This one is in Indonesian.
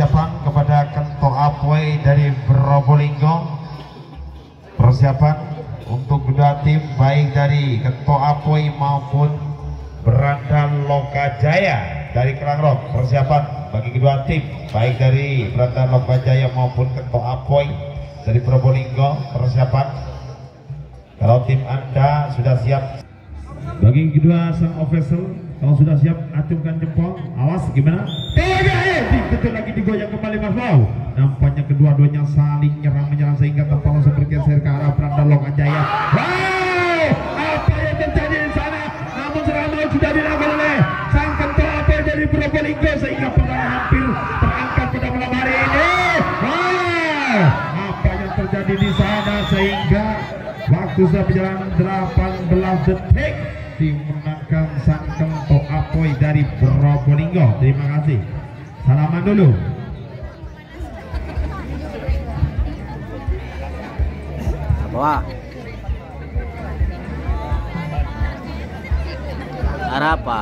persiapan kepada Kento Apoy dari Probolinggo. Persiapan untuk kedua tim baik dari Kento Apoy maupun Beranda Lokajaya dari Kelangrok. Persiapan bagi kedua tim baik dari Beranda Lokajaya maupun Kento Apoy dari Probolinggo. Persiapan kalau tim Anda sudah siap. Bagi kedua sang official, kalau sudah siap acungkan jempol. Awas gimana? Betul lagi digoyang kembali Mas Wow. Nampaknya kedua-duanya saling menyerang sehingga tanpa langsung bergeser ke arah Beranda Lokajaya. Wow, apa yang terjadi di sana? Namun serangan sudah dilakukan oleh sang Kento Apoy dari Probolinggo sehingga peluang hampir terangkat pada malam hari ini. Wow, apa yang terjadi di sana sehingga waktu sudah berjalan 18 detik dimenangkan sang Kento Apoy dari Probolinggo. Terima kasih. Salaman dulu. Bawa. Arah apa?